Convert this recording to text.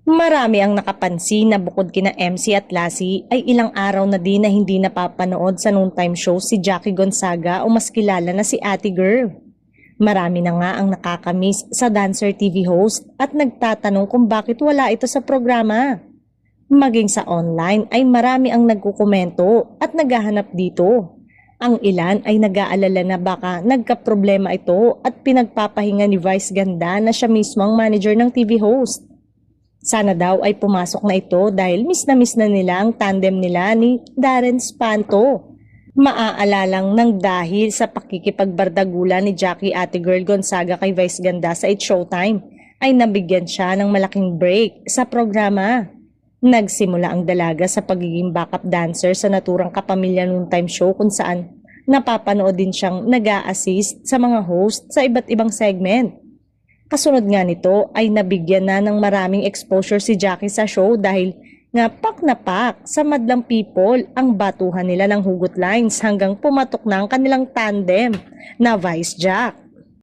Marami ang nakapansin na bukod kina MC at Lassie ay ilang araw na din na hindi napapanood sa noontime show si Jackie Gonzaga o mas kilala na si Ate Girl. Marami na nga ang nakakamiss sa Dancer TV host at nagtatanong kung bakit wala ito sa programa. Maging sa online ay marami ang nagkukomento at naghahanap dito. Ang ilan ay nag-aalala na baka nagkaproblema ito at pinagpapahinga ni Vice Ganda na siya mismo ang manager ng TV host. Sana daw ay pumasok na ito dahil miss na nila ang tandem nila ni Darren Espanto. Maaalalang nang dahil sa pakikipagbardagulan ni Jackie Ate Girl Gonzaga kay Vice Ganda sa It's Showtime ay nabigyan siya ng malaking break sa programa. Nagsimula ang dalaga sa pagiging backup dancer sa naturang kapamilya noontime show kung saan napapanood din siyang nag-a-assist sa mga host sa iba't ibang segment. Kasunod nga nito ay nabigyan na ng maraming exposure si Jackie sa show dahil nga pak na pak sa madlang people ang batuhan nila ng hugot lines hanggang pumatok na ang kanilang tandem na Vice Jack.